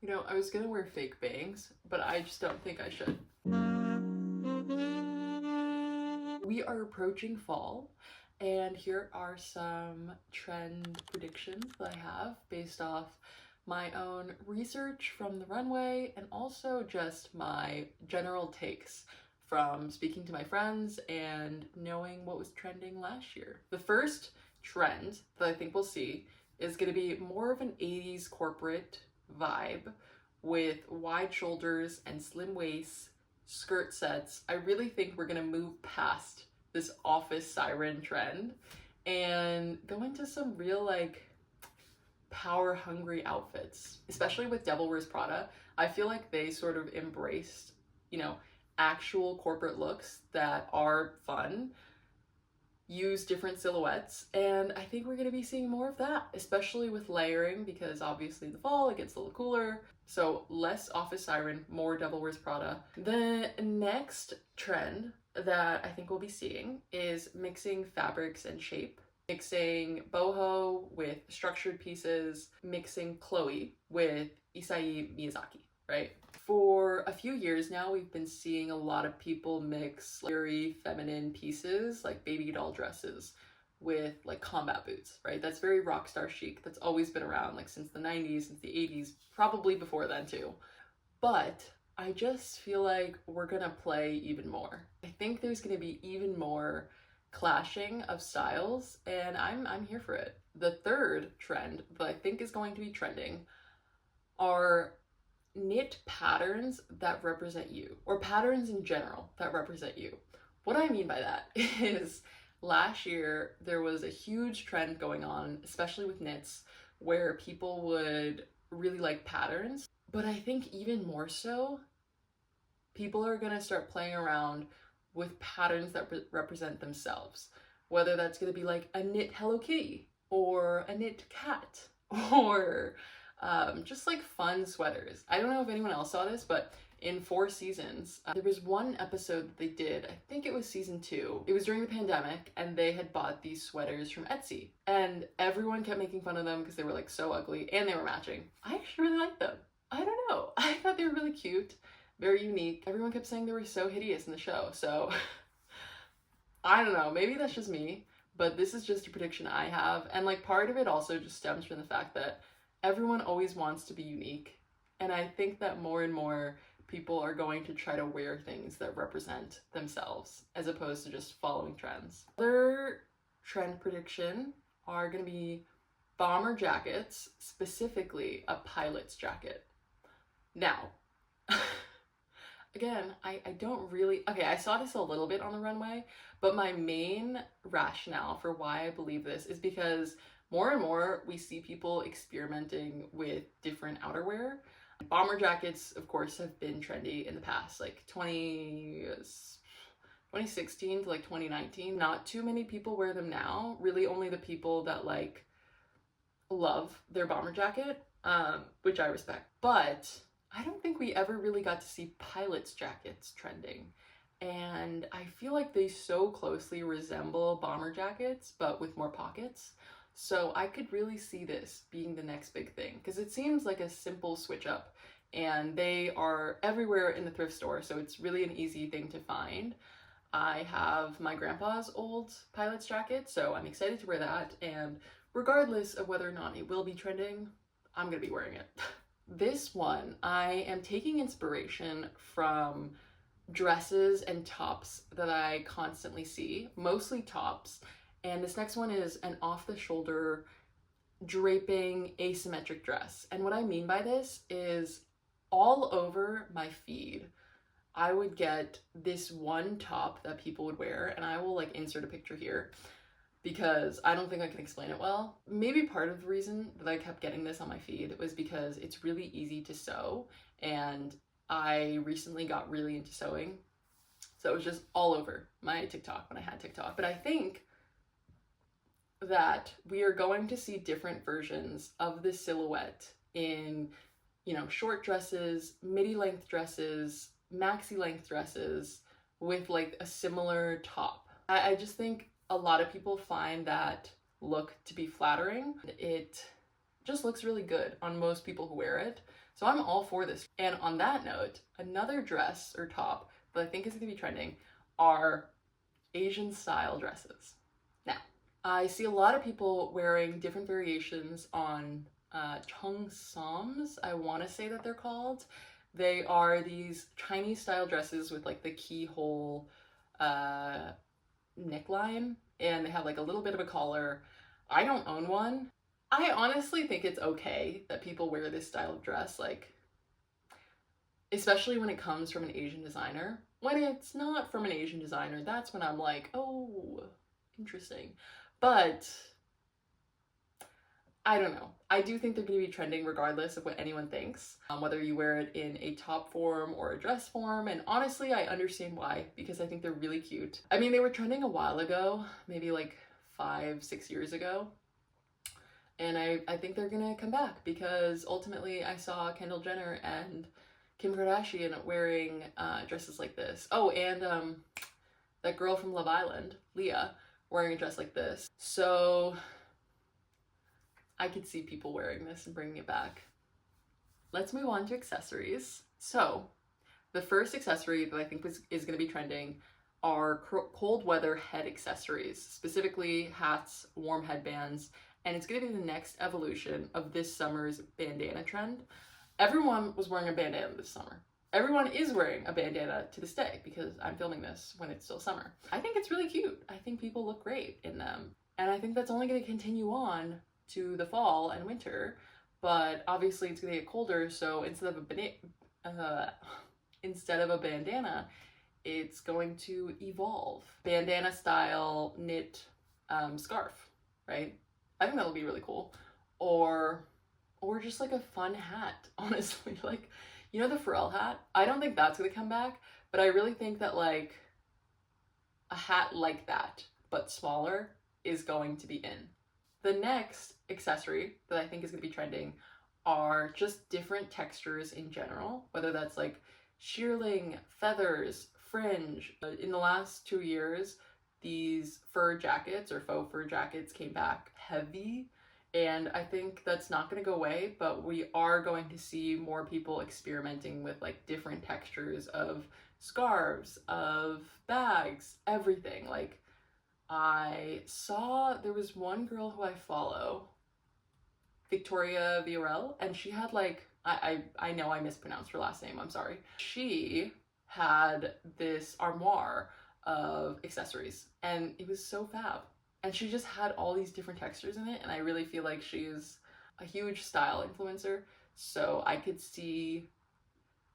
You know, I was gonna wear fake bangs, but I just don't think I should. We are approaching fall, and here are some trend predictions that I have based off my own research from the runway and also just my general takes from speaking to my friends and knowing what was trending last year. The first trend that I think we'll see is going to be more of an 80s corporate vibe with wide shoulders and slim waists, skirt sets. I really think we're going to move past this office siren trend and go into some real like power hungry outfits, especially with Devil Wears Prada. I feel like they sort of embraced, you know, actual corporate looks that are fun, use different silhouettes, and I think we're going to be seeing more of that, especially with layering, because obviously in the fall it gets a little cooler. So less office siren, more Devil Wears Prada. The next trend that I think we'll be seeing is mixing fabrics and shape, mixing boho with structured pieces, mixing Chloe with Isai Miyazaki, right? For a few years now, we've been seeing a lot of people mix very feminine pieces like baby doll dresses with like combat boots, right? That's very rock star chic. That's always been around like since the 90s, since the 80s, probably before then too. But I just feel like we're gonna play even more. I think there's gonna be even more clashing of styles, and I'm here for it. The third trend that I think is going to be trending are knit patterns that represent you, or patterns in general that represent you. What I mean by that is last year there was a huge trend going on, especially with knits, where people would really like patterns. But I think even more so, people are going to start playing around with patterns that represent themselves. Whether that's going to be like a knit Hello Kitty, or a knit cat, or just like fun sweaters. I don't know if anyone else saw this, but in Four Seasons, there was one episode that they did, I think it was season 2. It was during the pandemic, and they had bought these sweaters from Etsy. And everyone kept making fun of them because they were like so ugly, and they were matching. I actually really liked them. I don't know. I thought they were really cute, very unique. Everyone kept saying they were so hideous in the show, so I don't know. Maybe that's just me, but this is just a prediction I have. And like part of it also just stems from the fact that everyone always wants to be unique. And I think that more and more people are going to try to wear things that represent themselves as opposed to just following trends. Other trend prediction are going to be bomber jackets, specifically a pilot's jacket. Now, again, I don't really, okay, I saw this a little bit on the runway, but my main rationale for why I believe this is because more and more we see people experimenting with different outerwear. Bomber jackets, of course, have been trendy in the past, like 2016 to like 2019. Not too many people wear them now, really only the people that like love their bomber jacket, which I respect. But I don't think we ever really got to see pilot's jackets trending. And I feel like they so closely resemble bomber jackets, but with more pockets. So I could really see this being the next big thing, because it seems like a simple switch up, and they are everywhere in the thrift store, so it's really an easy thing to find. I have my grandpa's old pilot's jacket, so I'm excited to wear that, and regardless of whether or not it will be trending, I'm gonna be wearing it. This one, I am taking inspiration from dresses and tops that I constantly see, mostly tops. And this next one is an off-the-shoulder draping asymmetric dress. And what I mean by this is all over my feed, I would get this one top that people would wear, and I will like insert a picture here because I don't think I can explain it well. Maybe part of the reason that I kept getting this on my feed was because it's really easy to sew, and I recently got really into sewing. So it was just all over my TikTok when I had TikTok. But I think that we are going to see different versions of this silhouette in, you know, short dresses, midi length dresses, maxi length dresses with like a similar top. I just think a lot of people find that look to be flattering. It just looks really good on most people who wear it. So I'm all for this. And on that note, another dress or top that I think is going to be trending are Asian style dresses. Now, I see a lot of people wearing different variations on cheongsams, I want to say that they're called. They are these Chinese style dresses with like the keyhole neckline, and they have like a little bit of a collar. I don't own one. I honestly think it's okay that people wear this style of dress, like, especially when it comes from an Asian designer. When it's not from an Asian designer, that's when I'm like, oh, interesting. But I don't know. I do think they're going to be trending regardless of what anyone thinks, whether you wear it in a top form or a dress form. And honestly, I understand why, because I think they're really cute. I mean, they were trending a while ago, maybe like 5-6 years ago. And I think they're going to come back because ultimately I saw Kendall Jenner and Kim Kardashian wearing dresses like this. Oh, and that girl from Love Island, Leah, wearing a dress like this. So I could see people wearing this and bringing it back. Let's move on to accessories. So the first accessory that I think is going to be trending are cold weather head accessories, specifically hats, warm headbands, and it's going to be the next evolution of this summer's bandana trend. Everyone was wearing a bandana this summer. Everyone is wearing a bandana to this day because I'm filming this when it's still summer. I think it's really cute. I think people look great in them. And I think that's only going to continue on to the fall and winter, but obviously it's going to get colder, so instead of a bandana, it's going to evolve. Bandana style knit scarf, right? I think that'll be really cool. Or just like a fun hat, honestly. Like, you know the Pharrell hat? I don't think that's going to come back, but I really think that like a hat like that, but smaller, is going to be in. The next accessory that I think is going to be trending are just different textures in general, whether that's like shearling, feathers, fringe. In the last 2 years, these fur jackets or faux fur jackets came back heavy, and I think that's not going to go away, but we are going to see more people experimenting with like different textures of scarves, of bags, everything. Like, I saw there was one girl who I follow, Victoria Viorel, and she had like, I know I mispronounced her last name, I'm sorry. She had this armoire of accessories and it was so fab. And she just had all these different textures in it, and I really feel like she's a huge style influencer. So I could see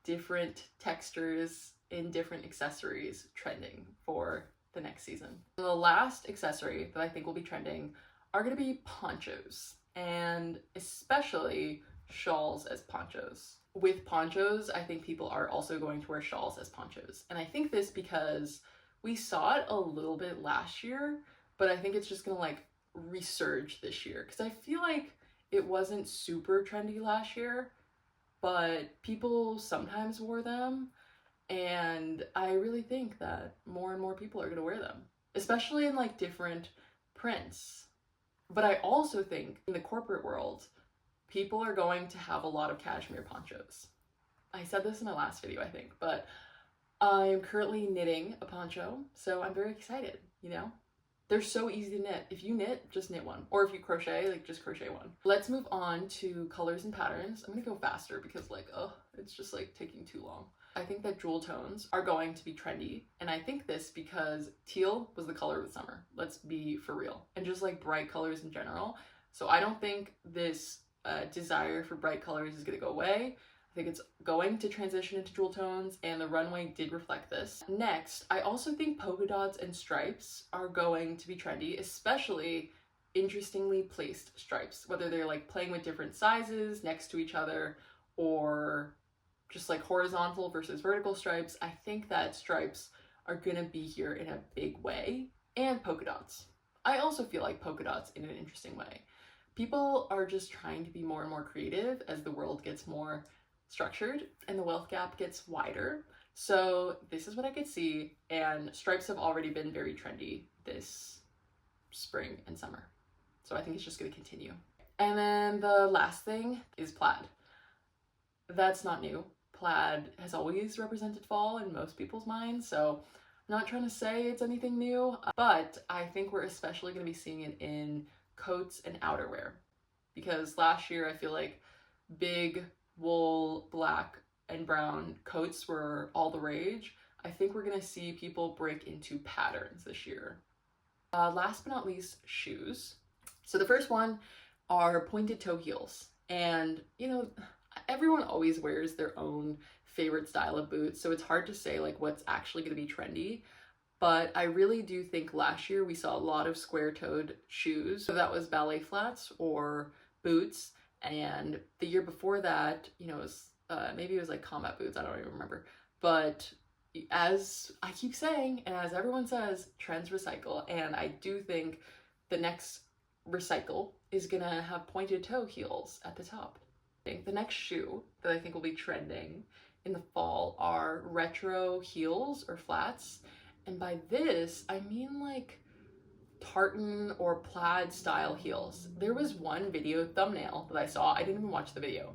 different textures in different accessories trending for the next season. And the last accessory that I think will be trending are going to be ponchos, and especially shawls as ponchos. With ponchos, I think people are also going to wear shawls as ponchos. And I think this because we saw it a little bit last year, but I think it's just gonna like resurge this year because I feel like it wasn't super trendy last year, but people sometimes wore them, and I really think that more and more people are gonna wear them, especially in like different prints. But I also think in the corporate world, people are going to have a lot of cashmere ponchos. I said this in my last video, I think, but I'm currently knitting a poncho, so I'm very excited, you know? They're so easy to knit. If you knit, just knit one. Or if you crochet, like just crochet one. Let's move on to colors and patterns. I'm gonna go faster because like, it's just like taking too long. I think that jewel tones are going to be trendy. And I think this because teal was the color of the summer. Let's be for real. And just like bright colors in general. So I don't think this desire for bright colors is gonna go away. I think it's going to transition into jewel tones, and the runway did reflect this. Next, I also think polka dots and stripes are going to be trendy, especially interestingly placed stripes, whether they're like playing with different sizes next to each other or just like horizontal versus vertical stripes. I think that stripes are gonna be here in a big way, and polka dots. I also feel like polka dots in an interesting way. People are just trying to be more and more creative as the world gets more structured and the wealth gap gets wider. So this is what I could see, and stripes have already been very trendy this spring and summer. So I think it's just going to continue. And then the last thing is plaid. That's not new. Plaid has always represented fall in most people's minds, so I'm not trying to say it's anything new, but I think we're especially going to be seeing it in coats and outerwear. Because last year I feel like big wool, black and brown coats were all the rage. I think we're going to see people break into patterns this year. Last but not least, shoes. So the first one are pointed toe heels. And, you know, everyone always wears their own favorite style of boots, so it's hard to say like what's actually going to be trendy. But I really do think last year we saw a lot of square-toed shoes. So that was ballet flats or boots. And the year before that, you know, it was, maybe it was like combat boots, I don't even remember. But as I keep saying, and as everyone says, trends recycle. And I do think the next recycle is gonna have pointed toe heels at the top. The next shoe that I think will be trending in the fall are retro heels or flats. And by this, I mean like tartan or plaid style heels. There was one video thumbnail that I saw, I didn't even watch the video,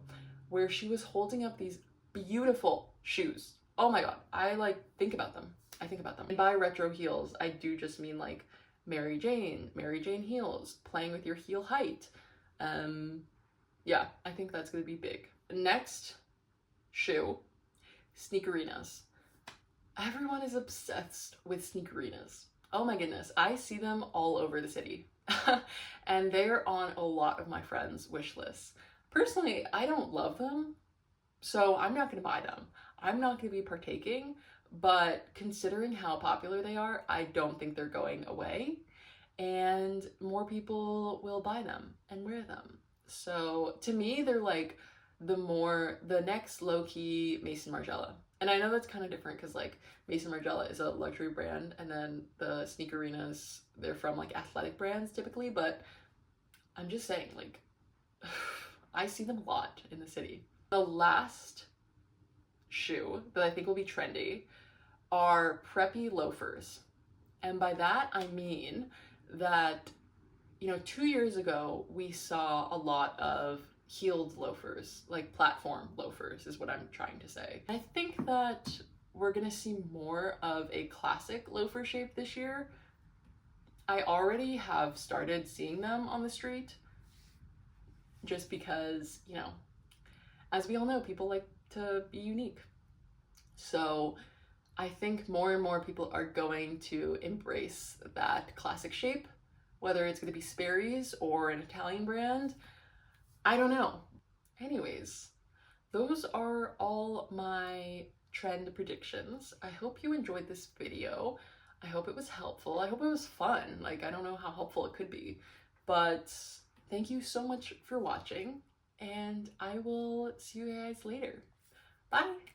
where she was holding up these beautiful shoes. Oh my god, I like think about them. I think about them. And by retro heels, I do just mean like Mary Jane heels, playing with your heel height. Yeah, I think that's gonna be big. Next shoe, sneakerinas. Everyone is obsessed with sneakerinas. Oh my goodness, I see them all over the city. And they're on a lot of my friends' wish lists. Personally, I don't love them, so I'm not gonna buy them. I'm not gonna be partaking, but considering how popular they are, I don't think they're going away. And more people will buy them and wear them. So to me, they're like the next low-key Maison Margiela. And I know that's kind of different because like Maison Margiela is a luxury brand and then the sneakerinas, they're from like athletic brands typically, but I'm just saying like I see them a lot in the city. The last shoe that I think will be trendy are preppy loafers. And by that I mean that, you know, 2 years ago we saw a lot of heeled loafers, like platform loafers is what I'm trying to say. I think that we're gonna see more of a classic loafer shape this year. I already have started seeing them on the street just because, you know, as we all know, people like to be unique. So I think more and more people are going to embrace that classic shape, whether it's gonna be Sperry's or an Italian brand. I don't know. Anyways, those are all my trend predictions. I hope you enjoyed this video. I hope it was helpful. I hope it was fun. Like, I don't know how helpful it could be, but thank you so much for watching, and I will see you guys later. Bye!